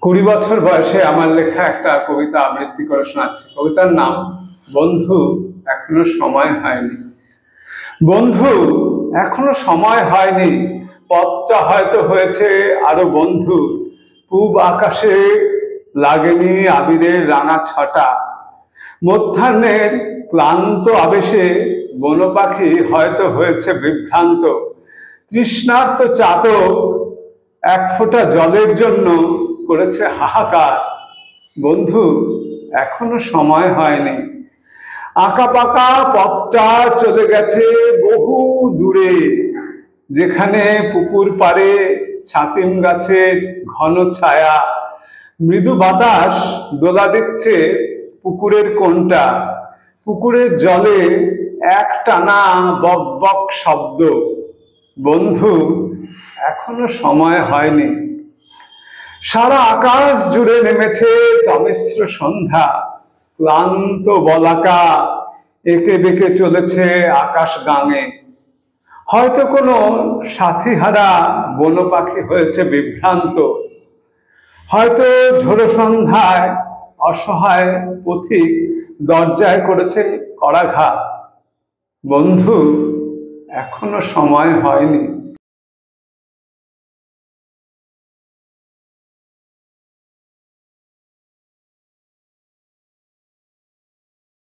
20 বছর বয়সে আমার লেখা একটা কবিতা আবৃত্তি করে শোনাচ্ছি। কবিতার নাম বন্ধু এখনো সময় হয়নি। বন্ধু এখনো সময় হয়নি, পথটা হয়তো হয়েছে আরো বন্ধু। পূব আকাশে লাগেনি আবিরের রাঙা ছটা, মধ্যাহ্নের ক্লান্ত আবেশে বন পাখি হয়তো হয়েছে বিভ্রান্ত। তৃষ্ণার্ত চাতক এক ফোঁটা জলের জন্য করেছে হাহাকার। বন্ধু এখনো সময় হয়নি। আঁকা পাকা পথটা চলে গেছে বহু দূরে, যেখানে পুকুর পাড়ে ছাতিম গাছের ঘন ছায়া, মৃদু বাতাস দোলা দিচ্ছে পুকুরের কোণটা। পুকুরের জলে এক টানা বক বক শব্দ। বন্ধু এখনো সময় হয়নি। সারা আকাশ জুড়ে নেমেছে তমিশ্র সন্ধ্যা, ক্লান্ত বলাকা একে বেঁকে চলেছে আকাশ গাঙে। হয়তো কোনো সাথীহারা বন পাখি হয়েছে বিভ্রান্ত, হয়তো ঝোড়ো সন্ধ্যায় অসহায় পথিক দরজায় করেছে করাঘাত। বন্ধু এখনো সময় হয়নি।